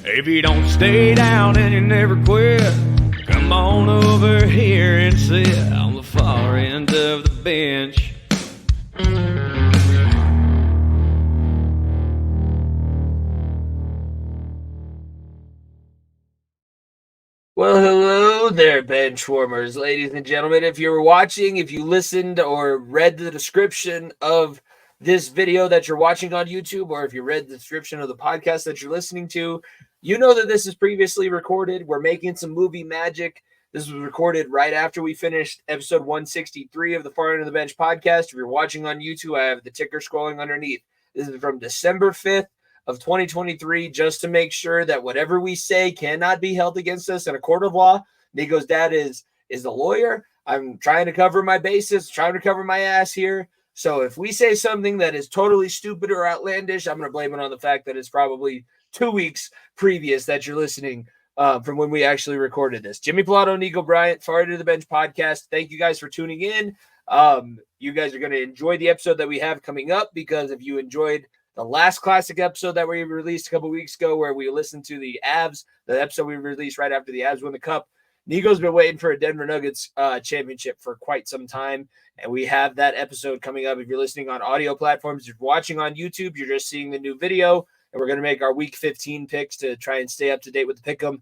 If you don't stay down and you never quit, come on over here and sit on the far end of the bench. Well, hello there, bench warmers, ladies and gentlemen. If you were watching, if you listened or read the description of this video that you're watching on YouTube, or if you read the description of the podcast that you're listening to, you know that this is previously recorded. We're making some movie magic. This was recorded right after we finished episode 163 of the Far End of the Bench podcast. If you're watching on YouTube, I have the ticker scrolling underneath. This is from December 5th. Of 2023, just to make sure that whatever we say cannot be held against us in a court of law. Nico's dad is a lawyer. I'm trying to cover my bases, trying to cover my ass here. So if we say something that is totally stupid or outlandish, I'm going to blame it on the fact that it's probably 2 weeks previous that you're listening from when we actually recorded this. Jimmy Pilato, Nico Bryant, Far End of the Bench podcast. Thank you guys for tuning in. You guys are going to enjoy the episode that we have coming up, because if you enjoyed the last classic episode that we released a couple weeks ago, where we listened to the Avs, the episode we released right after the Avs won the Cup, Nico's been waiting for a Denver Nuggets championship for quite some time, and we have that episode coming up. If you're listening on audio platforms, if you're watching on YouTube, you're just seeing the new video, and we're going to make our Week 15 picks to try and stay up to date with the Pickem.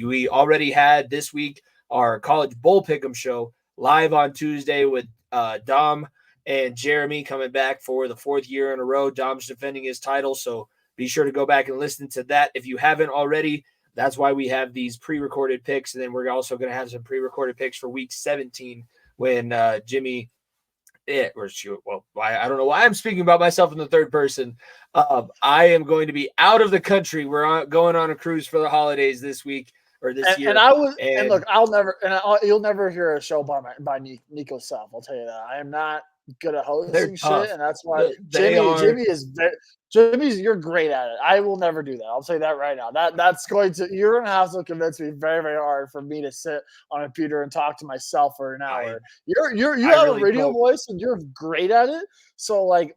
We already had this week our College Bowl Pickem show live on Tuesday with Dom and Jeremy coming back for the 4th year in a row. Dom's defending his title, so be sure to go back and listen to that if you haven't already. That's why we have these pre-recorded picks, and then we're also going to have some pre-recorded picks for Week 17 when Jimmy – I don't know why I'm speaking about myself in the third person. I am going to be out of the country. We're going on a cruise for the holidays this week or this year. And look, you'll never hear a show by Nico Self. I'll tell you that. I am not good at hosting shit, and that's why Jimmy's you're great at it. I will never do that. I'll say that right now. You're gonna have to convince me very, very hard for me to sit on a computer and talk to myself for an hour. You have a radio voice and you're great at it. So like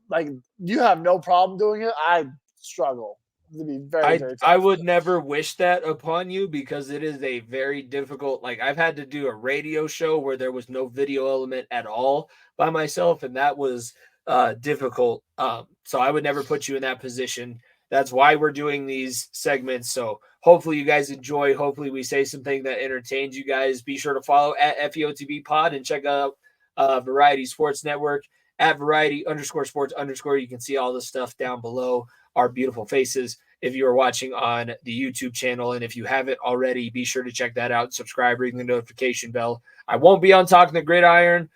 you have no problem doing it. I struggle. To be very, very tough. I would never wish that upon you, because it is a very difficult, like I've had to do a radio show where there was no video element at all by myself, and that was difficult. So I would never put you in that position. That's why we're doing these segments. So hopefully you guys enjoy. Hopefully we say something that entertains you guys. Be sure to follow at FEOTB Pod and check out Variety Sports Network at Variety_Sports_. You can see all the stuff down below our beautiful faces if you are watching on the YouTube channel. And if you haven't already, be sure to check that out. Subscribe, ring the notification bell. I won't be on Talking the Gridiron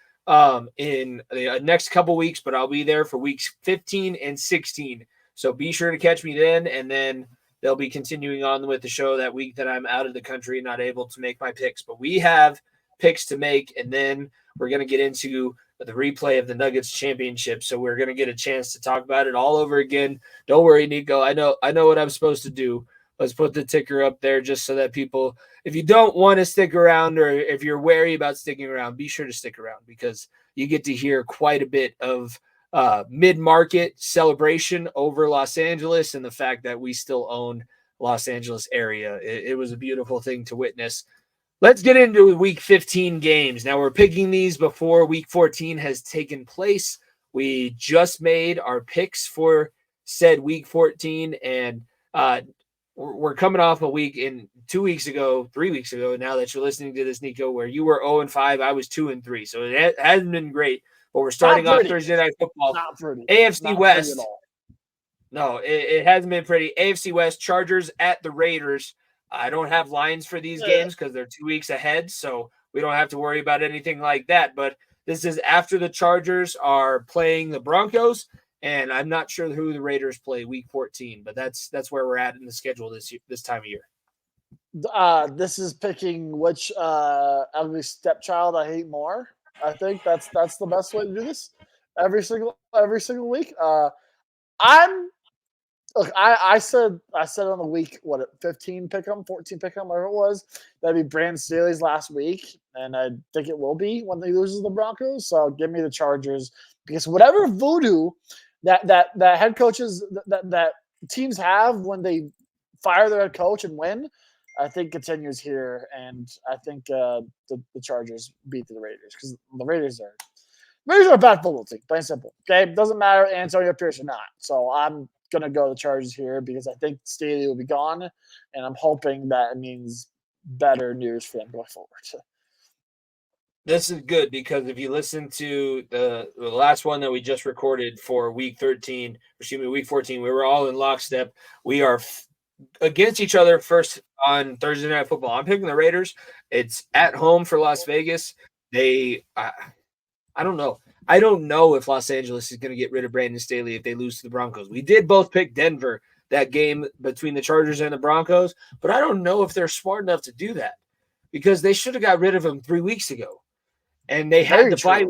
in the next couple weeks, but I'll be there for weeks 15 and 16. So be sure to catch me then, and then they'll be continuing on with the show that week that I'm out of the country, not able to make my picks. But we have picks to make, and then we're going to get into the replay of the Nuggets championship. So we're going to get a chance to talk about it all over again. Don't worry, Nico. I know what I'm supposed to do. Let's put the ticker up there just so that people, if you don't want to stick around, or if you're wary about sticking around, be sure to stick around, because you get to hear quite a bit of mid-market celebration over Los Angeles and the fact that we still own Los Angeles area. It was a beautiful thing to witness. Let's get into Week 15 games. Now, we're picking these before Week 14 has taken place. We just made our picks for said Week 14, and we're coming off a week in 3 weeks ago, now that you're listening to this, Nico, where you were 0-5, I was 2-3. So it hasn't been great, but we're starting off Thursday Night Football. Not pretty. AFC Not West. pretty at all. No, it hasn't been pretty. AFC West, Chargers at the Raiders. I don't have lines for these games because they're 2 weeks ahead, so we don't have to worry about anything like that. But this is after the Chargers are playing the Broncos, and I'm not sure who the Raiders play Week 14, but that's where we're at in the schedule this time of year. This is picking which ugly stepchild I hate more. I think that's the best way to do this every single week. I said on the week, 15 Pickem, 14 Pickem, whatever it was, that'd be Brandon Staley's last week, and I think it will be when they lose to the Broncos. So give me the Chargers, because whatever voodoo that head coaches that teams have when they fire their head coach and win, I think continues here, and I think the Chargers beat the Raiders because the Raiders are a bad football team, plain and simple. Okay, doesn't matter Antonio Pierce or not. So I'm gonna go the Chargers here because I think Staley will be gone, and I'm hoping that it means better news for them going forward. This is good because if you listen to the last one that we just recorded for week 13, week 14, we were all in lockstep. We are against each other first on Thursday Night Football. I'm picking the Raiders. It's at home for Las Vegas. I don't know. I don't know if Los Angeles is going to get rid of Brandon Staley if they lose to the Broncos. We did both pick Denver, that game between the Chargers and the Broncos, but I don't know if they're smart enough to do that because they should have got rid of him 3 weeks ago. And they had the bye.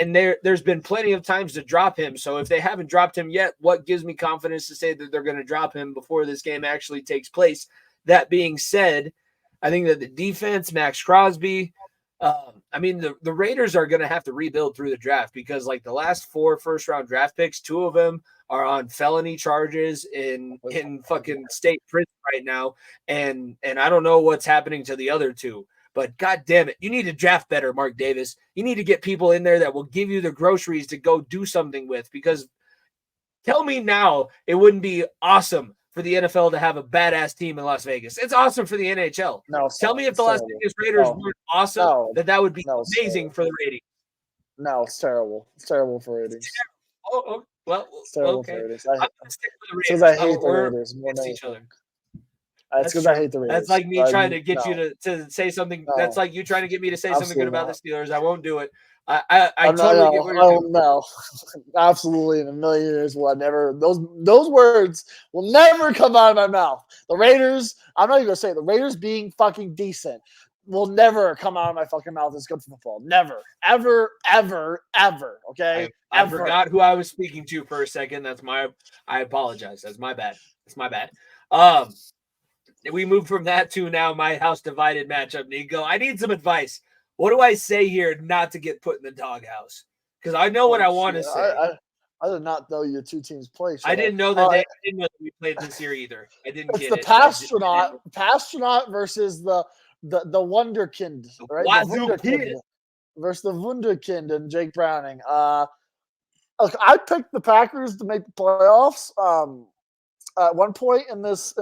And there's been plenty of times to drop him. So if they haven't dropped him yet, what gives me confidence to say that they're going to drop him before this game actually takes place? That being said, I think that the defense, Max Crosby, the Raiders are going to have to rebuild through the draft because like the last 4 first-round draft picks, 2 of them are on felony charges in fucking state prison right now. And I don't know what's happening to the other 2. But God damn it, you need to draft better, Mark Davis. You need to get people in there that will give you the groceries to go do something with. Because tell me now it wouldn't be awesome for the NFL to have a badass team in Las Vegas. It's awesome for the NHL. No, tell me if the Las Vegas Raiders weren't awesome, that would be amazing for the ratings. No, it's terrible. It's terrible for ratings. Oh, well, it's terrible okay. for ratings. I'm going to stick with the Raiders. Because I hate the Raiders more than each other. That's because I hate the Raiders. That's like me trying to get you to say something. No. That's like you trying to get me to say something good about the Steelers. I won't do it. I totally get what you're doing. No, absolutely in a million years will I never. Those words will never come out of my mouth. The Raiders. I'm not even gonna say it, the Raiders being fucking decent will never come out of my fucking mouth as good for football. Never, ever, ever, ever. Okay. I forgot who I was speaking to for a second. I apologize. That's my bad. It's my bad. We moved from that to now my house divided matchup, Nico. I need some advice. What do I say here not to get put in the doghouse? Because I know what I want to say. I did not know your 2 teams play. I didn't know that we played this year either. I didn't get it. It's the Pastronaut versus the Wonderkind, right? The Wunderkind versus the Wunderkind and Jake Browning. Look, I picked the Packers to make the playoffs. At one point in this.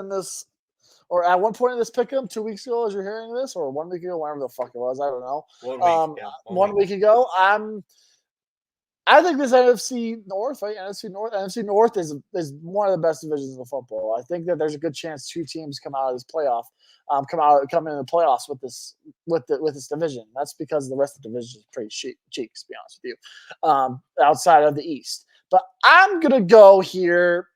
Or at one point in this Pickem 2 weeks ago, as you're hearing this, or 1 week ago, whatever the fuck it was, I don't know. 1 week, one week ago, I think this NFC North, right? NFC North is one of the best divisions of football. I think that there's a good chance 2 teams come out of this playoff, come into the playoffs with this division. That's because the rest of the division is pretty cheap, to be honest with you, outside of the East. But I'm gonna go here.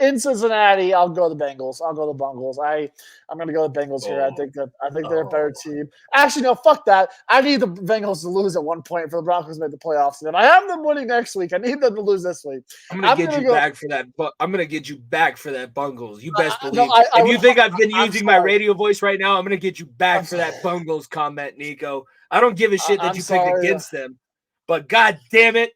In Cincinnati, I'll go the Bengals. I'll go the Bungles. I'm going to go the Bengals here. I think they're a better team. Actually, no, fuck that. I need the Bengals to lose at one point for the Broncos to make the playoffs. And I have them winning next week. I need them to lose this week. I'm going to get you back for that. I'm going to get you back for that Bungles. You best believe. If you think I've been using my radio voice right now, I'm going to get you back for that Bungles comment, Nico. I don't give a shit that you picked against them. But God damn it.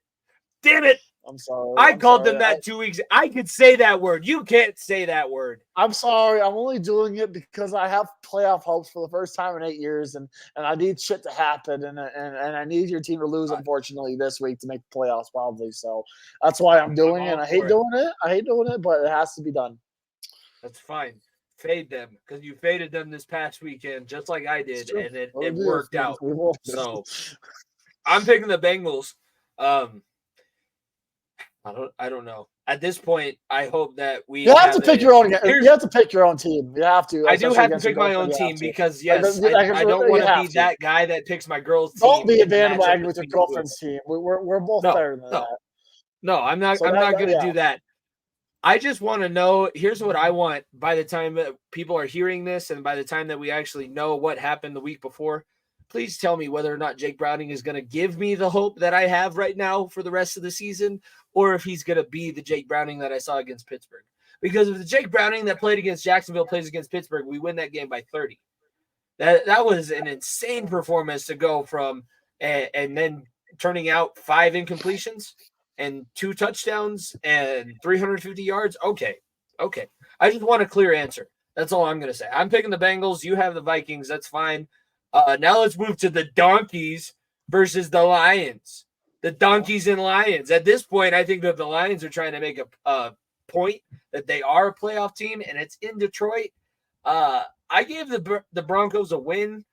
Damn it. I'm sorry. I called them that 2 weeks. I could say that word. You can't say that word. I'm sorry. I'm only doing it because I have playoff hopes for the first time in 8 years, and I need shit to happen, and I need your team to lose, unfortunately, this week to make the playoffs, probably. So that's why I'm doing it. I hate doing it, but it has to be done. That's fine. Fade them because you faded them this past weekend, just like I did, and it worked out. So I'm picking the Bengals. I don't know. At this point, I hope that we. You have to pick your own. You have to pick your own team. You have to. I do have to pick my own team because yes, I don't want to be that guy that picks my girl's team. Don't be a bandwagon with your girlfriend's team. We're both better than that. No, I'm not. I'm not going to do that. I just want to know. Here's what I want. By the time that people are hearing this, and by the time that we actually know what happened the week before, please tell me whether or not Jake Browning is going to give me the hope that I have right now for the rest of the season, or if he's going to be the Jake Browning that I saw against Pittsburgh. Because if the Jake Browning that played against Jacksonville plays against Pittsburgh, we win that game by 30. That was an insane performance to go from and then turning out 5 incompletions and 2 touchdowns and 350 yards. Okay. I just want a clear answer. That's all I'm going to say. I'm picking the Bengals. You have the Vikings. That's fine. Now let's move to the Donkeys versus the Lions. The Donkeys and Lions. At this point, I think that the Lions are trying to make a point that they are a playoff team, and it's in Detroit. I gave the Broncos a win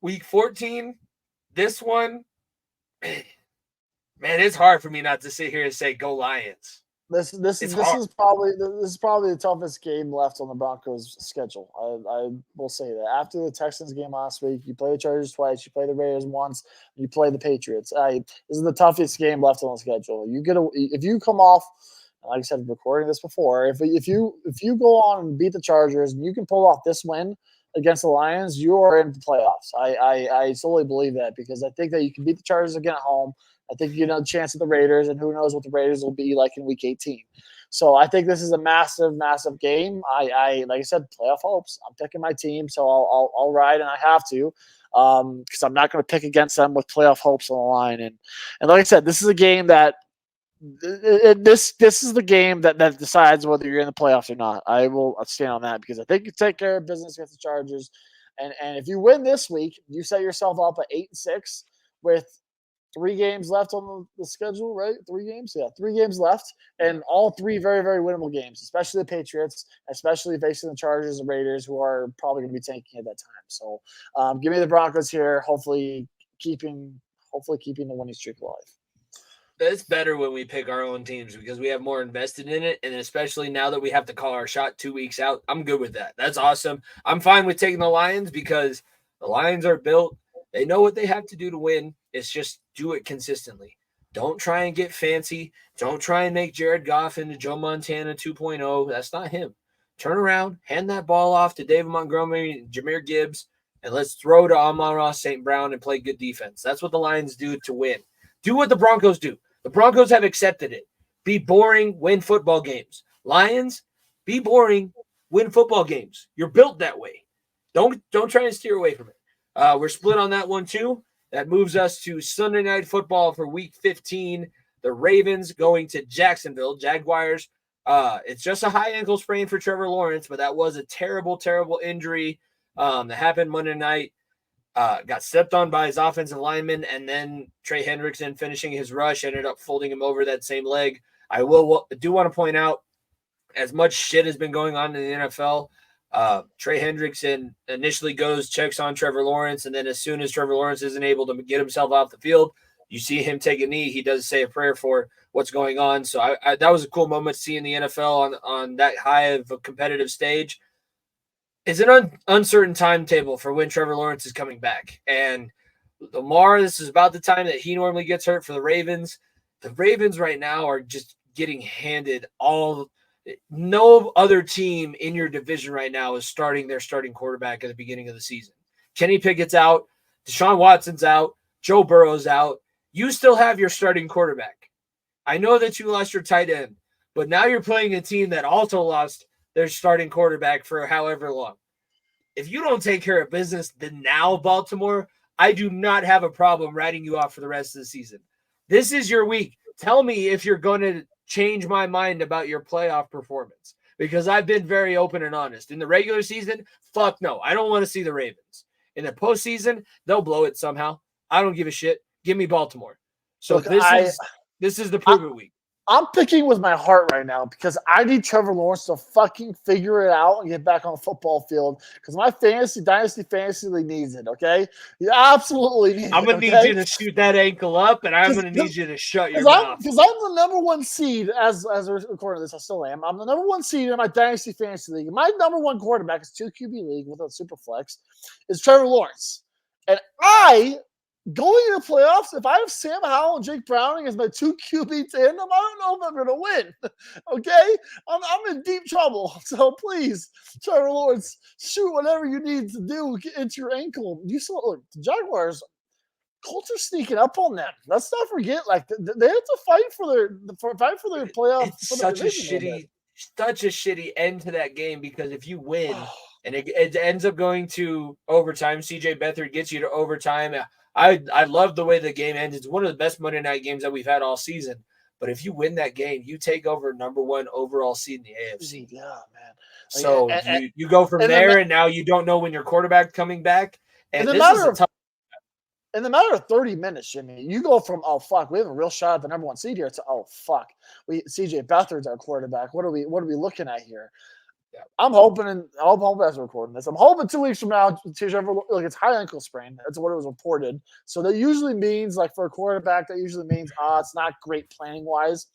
week 14. This one, man, it's hard for me not to sit here and say go Lions. This is probably the toughest game left on the Broncos' schedule. I will say that. After the Texans game last week, you play the Chargers twice, you play the Raiders once, you play the Patriots. This is the toughest game left on the schedule. If you come off, like I said, recording this before, if you go on and beat the Chargers and you can pull off this win against the Lions, you are in the playoffs. I solely believe that, because I think that you can beat the Chargers again at home. I think you know the chance of the Raiders, and who knows what the Raiders will be like in Week 18. So I think this is a massive, massive game. I like I said, playoff hopes. I'm picking my team, so I'll ride, and I have to, because I'm not going to pick against them with playoff hopes on the line. And like I said, this is a game that this is the game that decides whether you're in the playoffs or not. I'll stand on that, because I think you take care of business against the Chargers, and if you win this week, you set yourself up at 8-6 with 3 games left on the schedule, right? 3 games? Yeah, 3 games left, and all 3 very, very winnable games, especially the Patriots, especially facing the Chargers and Raiders, who are probably going to be tanking at that time. So give me the Broncos here, hopefully keeping the winning streak alive. It's better when we pick our own teams because we have more invested in it, and especially now that we have to call our shot 2 weeks out, I'm good with that. That's awesome. I'm fine with taking the Lions because the Lions are built. They know what they have to do to win. It's just do it consistently. Don't try and get fancy. Don't try and make Jared Goff into Joe Montana 2.0. That's not him. Turn around, hand that ball off to David Montgomery and Jahmyr Gibbs, and let's throw to Amon-Ra St. Brown and play good defense. That's what the Lions do to win. Do what the Broncos do. The Broncos have accepted it. Be boring, win football games. Lions, be boring, win football games. You're built that way. Don't try and steer away from it. We're split on that one too. That moves us to Sunday Night Football for Week 15. The Ravens going to Jacksonville. Jaguars. It's just a high ankle sprain for Trevor Lawrence, but that was a terrible, terrible injury that happened Monday night. Got stepped on by his offensive lineman, and then Trey Hendrickson finishing his rush ended up folding him over that same leg. I do want to point out, as much shit has been going on in the NFL, Trey Hendrickson initially checks on Trevor Lawrence, and then as soon as Trevor Lawrence isn't able to get himself off the field, you see him take a knee. He does say a prayer for what's going on. So that was a cool moment seeing the NFL on that high of a competitive stage. It's an uncertain timetable for when Trevor Lawrence is coming back. And Lamar, this is about the time that he normally gets hurt for the Ravens. The Ravens right now are just getting handed no other team in your division right now is starting their starting quarterback at the beginning of the season. Kenny Pickett's out. Deshaun Watson's out. Joe Burrow's out. You still have your starting quarterback. I know that you lost your tight end, but now you're playing a team that also lost their starting quarterback for however long. If you don't take care of business, then now, Baltimore, I do not have a problem writing you off for the rest of the season. This is your week. Tell me if you're going to change my mind about your playoff performance, because I've been very open and honest. In the regular season, fuck no. I don't want to see the Ravens. In the postseason, they'll blow it somehow. I don't give a shit. Give me Baltimore. So Look, this is the prove-it week. I'm picking with my heart right now because I need Trevor Lawrence to fucking figure it out and get back on the football field because my dynasty fantasy league needs it, okay? You absolutely need I'm going to okay? need you to shoot that ankle up, and I'm going to need you to shut your mouth. Because I'm the number 1 seed, as we're recording this, I still am. I'm the number 1 seed in my dynasty fantasy league. My number 1 quarterback is 2 QB league with a super flex is Trevor Lawrence. And going into the playoffs, if I have Sam Howell and Jake Browning as my 2 QB tandem, I don't know if I'm going to win. Okay? I'm in deep trouble. So please, Trevor Lawrence, shoot whatever you need to do into your ankle. You saw, look, the Jaguars, Colts are sneaking up on them. Let's not forget, like they have to fight for their playoff. It's such a shitty end to that game because if you win and it ends up going to overtime, CJ Beathard gets you to overtime. I love the way the game ends. It's one of the best Monday night games that we've had all season. But if you win that game, you take over #1 overall seed in the AFC. Yeah, man. So you go from there, and now you don't know when your quarterback's coming back. And this is a tough. In the matter of 30 minutes, Jimmy, you go from, oh, fuck, we have a real shot at the #1 seed here, to, oh, fuck, CJ Beathard's our quarterback. What are we looking at here? Yeah. I'm hoping as we're recording this, I'm hoping 2 weeks from now, it's high ankle sprain. That's what it was reported. So that usually means, like, for a quarterback, that usually means it's not great planning wise.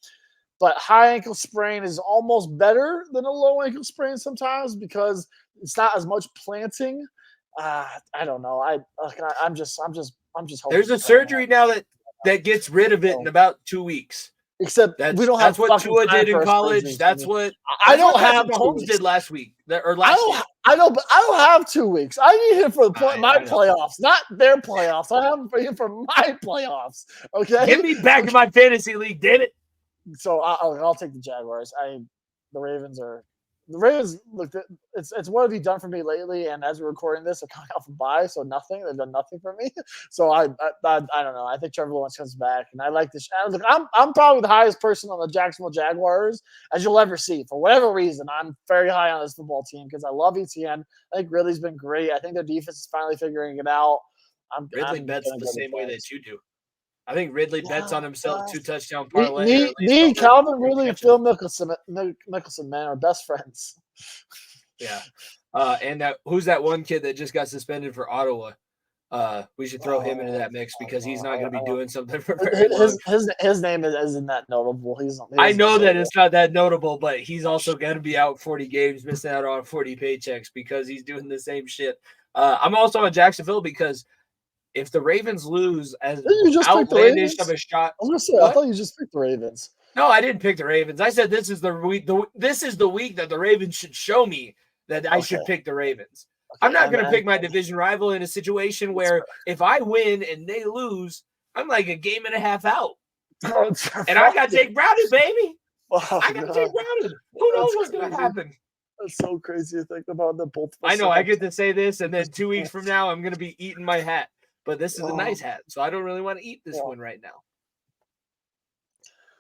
But high ankle sprain is almost better than a low ankle sprain sometimes because it's not as much planting. I don't know. I'm just hoping. There's a surgery now that gets rid of it in about 2 weeks. Except we don't have. That's what Tua did in college. That's what Mahomes did last week or last year. I know, but I don't have 2 weeks. I need him for my playoffs, not their playoffs. I have him for him for my playoffs. Okay, get me back in my fantasy league, damn it. So I'll take the Jaguars. The Ravens, look, it's what have you done for me lately? And as we're recording this, they're coming off a bye, so nothing. They've done nothing for me. So I don't know. I think Trevor Lawrence comes back, and I like this. Look, I'm probably the highest person on the Jacksonville Jaguars as you'll ever see. For whatever reason, I'm very high on this football team because I love ETN. I think Ridley's been great. I think their defense is finally figuring it out. Ridley bets the same way that you do. I think Ridley bets on himself 2-touchdown parlay. Me, Calvin Ridley, and Phil Mickelson, man, are best friends. Yeah. And who's that one kid that just got suspended for Ottawa? We should throw him into that mix because he's not going to be doing something for very long. His name isn't that notable. I know that it's not that notable, but he's also going to be out 40 games, missing out on 40 paychecks because he's doing the same shit. I'm also on Jacksonville because if the Ravens lose as outlandish of a shot, I was going to say, I thought you just picked the Ravens. No, I didn't pick the Ravens. I said this is the week. This is the week that the Ravens should show me that I should pick the Ravens. Okay, I'm not going to pick my division rival in a situation where if I win and they lose, I'm like a game and a half out. And I got Jake Browning, baby. I got Jake Browning. Who knows what's going to happen? That's so crazy to think about. The both. I know. I get to say this, and then 2 weeks from now, I'm going to be eating my hat. But this is a nice hat, so I don't really want to eat this one right now.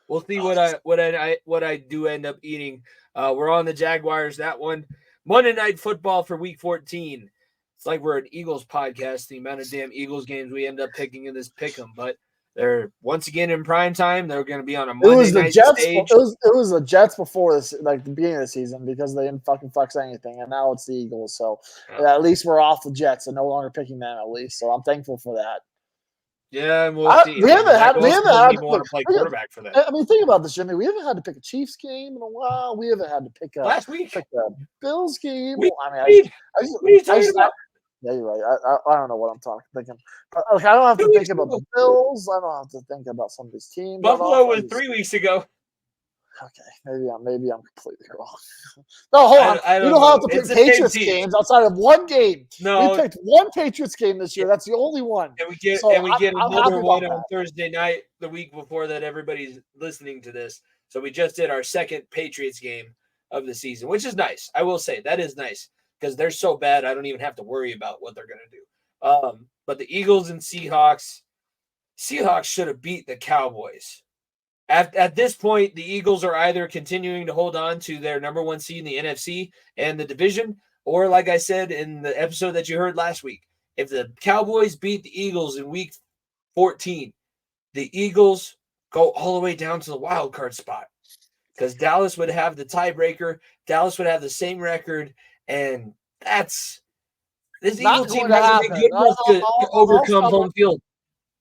We'll see what I do end up eating. We're on the Jaguars. That one, Monday Night Football for Week 14. It's like we're an Eagles podcast. The amount of damn Eagles games we end up picking in this Pickem, but they're once again in prime time. They're going to be on a Monday night stage. It was the Jets before this, like the beginning of the season, because they didn't fucking flex anything, and now it's the Eagles. So at least we're off the Jets and no longer picking them. At least, so I'm thankful for that. Yeah, and we'll see. We haven't had to play quarterback for that. I mean, think about this, Jimmy. We haven't had to pick a Chiefs game in a while. We haven't had to pick a last week pick a Bills game. Yeah, you're right. I don't know what I'm thinking. But, I don't have to think about the Bills. I don't have to think about some of these teams. Buffalo was 3 weeks ago. Okay, maybe I'm completely wrong. No, hold on. You don't have to pick Patriots games outside of one game. No, we picked one Patriots game this year. That's the only one. And we get another one on Thursday night, the week before that. Everybody's listening to this, so we just did our second Patriots game of the season, which is nice. I will say that is nice because they're so bad. I don't even have to worry about what they're going to do. But the Eagles and Seahawks should have beat the Cowboys. At this point, the Eagles are either continuing to hold on to their #1 seed in the NFC and the division, or like I said in the episode that you heard last week, if the Cowboys beat the Eagles in Week 14, the Eagles go all the way down to the wild card spot because Dallas would have the tiebreaker. Dallas would have the same record, and this Eagle team hasn't been good enough to overcome home field.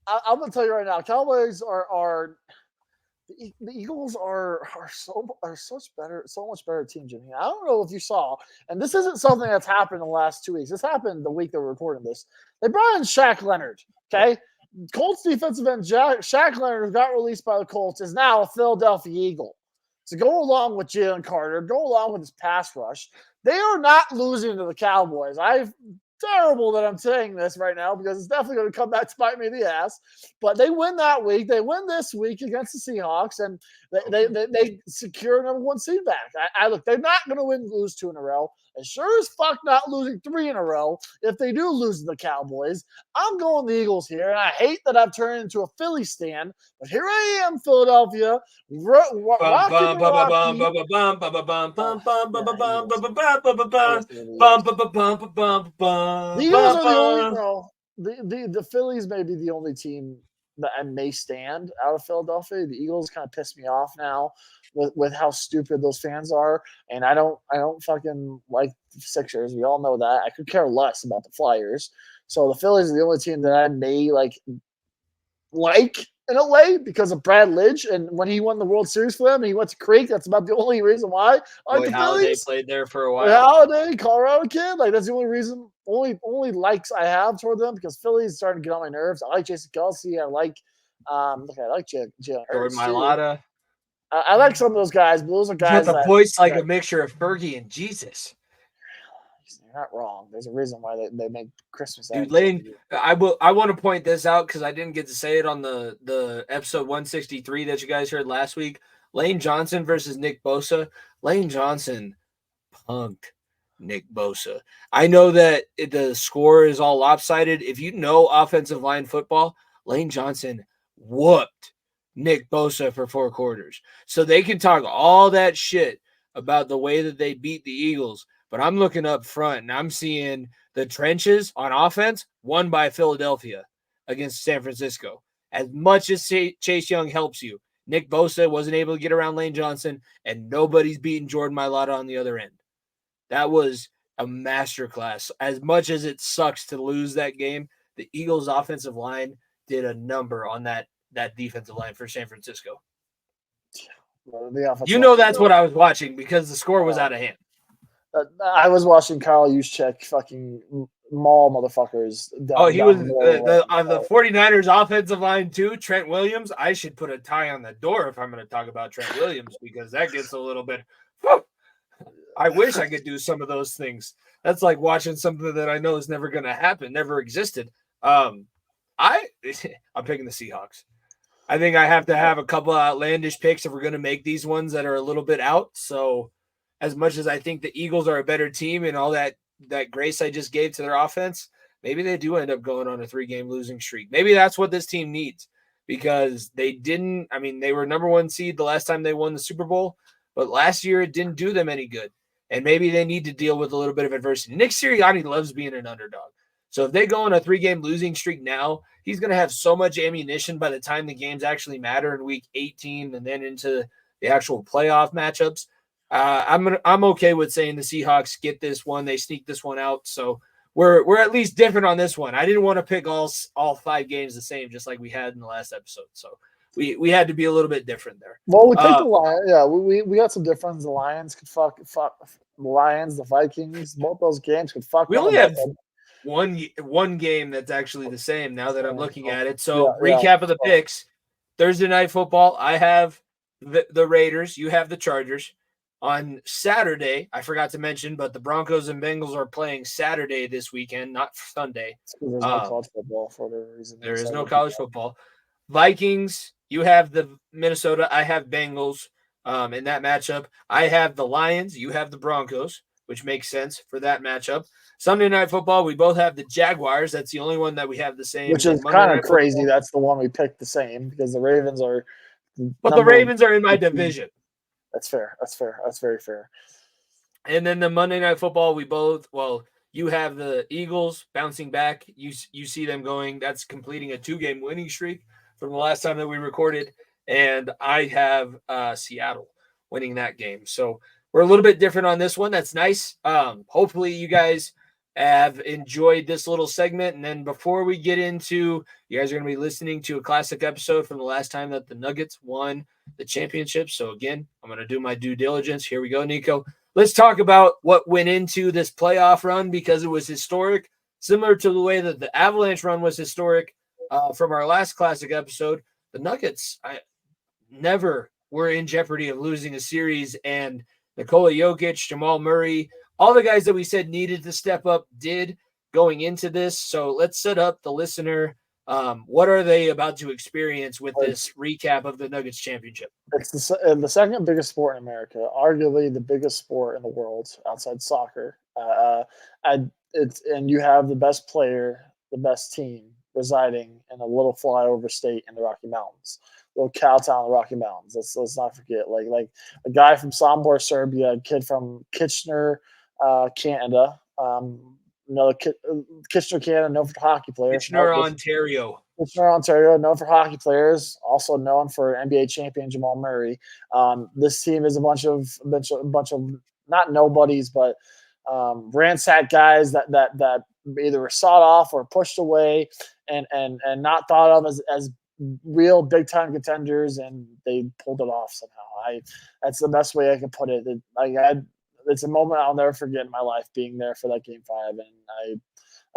I'm going to tell you right now, Cowboys are the Eagles are so much better team, Jimmy. I don't know if you saw, and this isn't something that's happened in the last 2 weeks. This happened the week that we're recording this. They brought in Shaq Leonard. Okay, Colts defensive end Shaq Leonard, who got released by the Colts, is now a Philadelphia Eagle. To go along with Jalen Carter, go along with his pass rush, they are not losing to the Cowboys. I've terrible that I'm saying this right now because it's definitely going to come back to bite me in the ass. But they win that week. They win this week against the Seahawks, and they secure number 1 seed back. I look, they're not going to lose 2 in a row. And sure as fuck not losing 3 in a row if they do lose to the Cowboys. I'm going the Eagles here, and I hate that I've turned into a Philly stan, but here I am, Philadelphia, the Eagles are the only, the Phillies may be the only team that I may stand out of Philadelphia. The Eagles kind of piss me off now with how stupid those fans are, and I don't fucking like the Sixers. We all know that. I could care less about the Flyers. So the Phillies are the only team that I may like in a way because of Brad Lidge, and when he won the World Series for them, and he went to Creek. That's about the only reason why I like the Phillies. Played there for a while. Holiday, Colorado kid, like that's the only reason, only likes I have toward them because Philly's starting to get on my nerves. I like Jason Kelsey. I like Jalen Hurts. Jordan I like some of those guys, but those are guys with a voice like a mixture of Fergie and Jesus. You're not wrong. There's a reason why they make Christmas. Dude, Lane, I want to point this out because I didn't get to say it on the episode 163 that you guys heard last week. Lane Johnson versus Nick Bosa. Lane Johnson punked Nick Bosa. I know that the score is all lopsided. If you know offensive line football, Lane Johnson whooped Nick Bosa for 4 quarters. So they can talk all that shit about the way that they beat the Eagles. But I'm looking up front, and I'm seeing the trenches on offense won by Philadelphia against San Francisco. As much as Chase Young helps you, Nick Bosa wasn't able to get around Lane Johnson, and nobody's beating Jordan Mailata on the other end. That was a masterclass. As much as it sucks to lose that game, the Eagles' offensive line did a number on that defensive line for San Francisco. You know that's what I was watching because the score was out of hand. I was watching Kyle Juszczyk fucking maul motherfuckers. He was on the 49ers offensive line too. Trent Williams. I should put a tie on the door if I'm going to talk about Trent Williams because that gets a little bit. I wish I could do some of those things. That's like watching something that I know is never going to happen, never existed. I'm picking the Seahawks. I think I have to have a couple of outlandish picks if we're going to make these ones that are a little bit out. So as much as I think the Eagles are a better team and all that grace I just gave to their offense, maybe they do end up going on a 3-game losing streak. Maybe that's what this team needs because they were number 1 seed the last time they won the Super Bowl, but last year it didn't do them any good. And maybe they need to deal with a little bit of adversity. Nick Sirianni loves being an underdog. So if they go on a 3-game losing streak now, he's going to have so much ammunition by the time the games actually matter in week 18 and then into the actual playoff matchups. I'm okay with saying the Seahawks get this one. They sneak this one out. So we're at least different on this one. I didn't want to pick all 5 games the same, just like we had in the last episode. So we had to be a little bit different there. Well, we picked the Lions. Yeah, we got some difference. The Lions could fuck the Lions, the Vikings. Both those games could fuck. We only have one game that's actually the same now that I'm looking at it. So recap of the picks. Thursday Night Football, I have the Raiders. You have the Chargers. On Saturday, I forgot to mention, but the Broncos and Bengals are playing Saturday this weekend, not Sunday. There's no college football for whatever reason. There is no college football. Vikings, you have the Minnesota. I have Bengals in that matchup. I have the Lions. You have the Broncos, which makes sense for that matchup. Sunday Night Football, we both have the Jaguars. That's the only one that we have the same. Which is kind of crazy. Football. That's the one we picked the same because the Ravens are. But the Ravens are in my division. That's fair. That's very fair. And then the Monday Night Football, you have the Eagles bouncing back. You see them going. That's completing a 2-game winning streak from the last time that we recorded. And I have Seattle winning that game. So we're a little bit different on this one. That's nice. Hopefully you guys have enjoyed this little segment. And then before we get into, you guys are going to be listening to a classic episode from the last time that the Nuggets won the championship. So again, I'm going to do my due diligence. Here we go, Nico. Let's talk about what went into this playoff run because it was historic, similar to the way that the Avalanche run was historic from our last classic episode. The Nuggets never were in jeopardy of losing a series, and Nikola Jokic, Jamal Murray, all the guys that we said needed to step up did. going into this. So let's set up the listener. What are they about to experience with this recap of the Nuggets championship? It's the second biggest sport in America, arguably the biggest sport in the world outside soccer. And you have the best player, the best team residing in a little flyover state in the Rocky Mountains, little cow town in the Rocky Mountains. Let's not forget, like a guy from Sombor, Serbia, a kid from Kitchener, Canada. Another Kitchener, Canada, known for hockey players. Kitchener, Ontario. Kitchener, Ontario, known for hockey players, also known for NBA champion Jamal Murray. This team is a bunch of not nobodies, but ransack guys that either were sawed off or pushed away and not thought of as real big time contenders, and they pulled it off somehow. That's the best way I can put it. It's a moment I'll never forget in my life, being there for that game 5.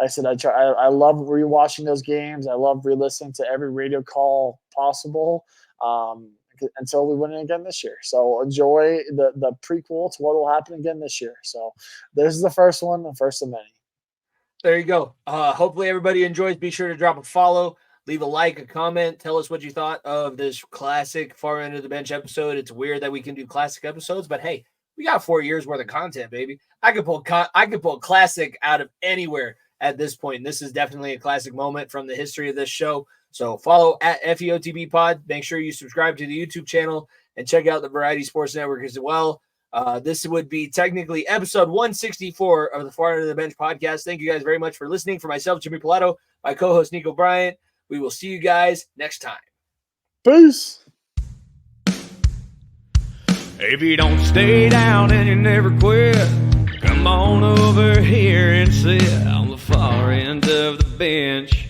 And I love rewatching those games. I love re-listening to every radio call possible until we win it again this year. So enjoy the prequel to what will happen again this year. So this is the first one, the first of many. There you go. Hopefully everybody enjoys. Be sure to drop a follow, leave a like, a comment. Tell us what you thought of this classic Far End of the Bench episode. It's weird that we can do classic episodes, but hey, we got 4 years worth of content, baby. I could pull classic out of anywhere at this point. And this is definitely a classic moment from the history of this show. So follow at FEOTB Pod. Make sure you subscribe to the YouTube channel and check out the Variety Sports Network as well. This would be technically episode 164 of the Far End of the Bench podcast. Thank you guys very much for listening. For myself, Jimmy Pilato, my co-host Nico Bryant, we will see you guys next time. Peace. If you don't stay down and you never quit, come on over here and sit on the far end of the bench.